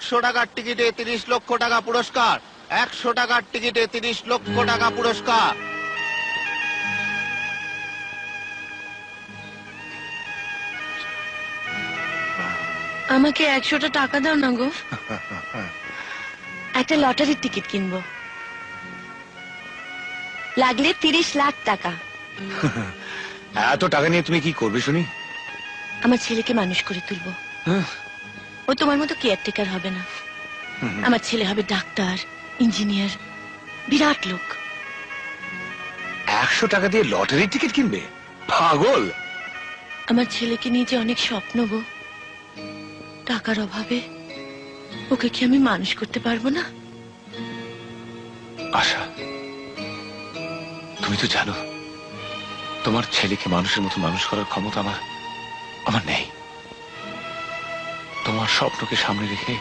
100 টাকার টিকিটে 30 লক্ষ টাকা পুরস্কার। 100 টাকার টিকিটে 30 লক্ষ টাকা পুরস্কার। আমাকে 100টা টাকা দাও না গো, একটা লটারির টিকিট কিনবো, লাগলে 30 লাখ টাকা। এত টাকা নিয়ে তুমি কি করবে শুনি? আমার ছেলেকে মানুষ করে তুলবো। হ্যাঁ। ও তোমার মতো কেয়ারটেকার হবে না, আমার ছেলে হবে ডাক্তার, ইঞ্জিনিয়ার, বিরাট লোক। 100 টাকা দিয়ে লটারির টিকিট কিনবে? পাগল। আমার ছেলেকে নিয়ে যে অনেক স্বপ্ন গো, টাকার অভাবে ওকে কি আমি মানুষ করতে পারবো না? আশা, তুমি তো জানো তোমার ছেলেকে মানুষের মতো মানুষ করার ক্ষমতা আমার নেই। তোমার স্বপ্নকে সামনে রেখে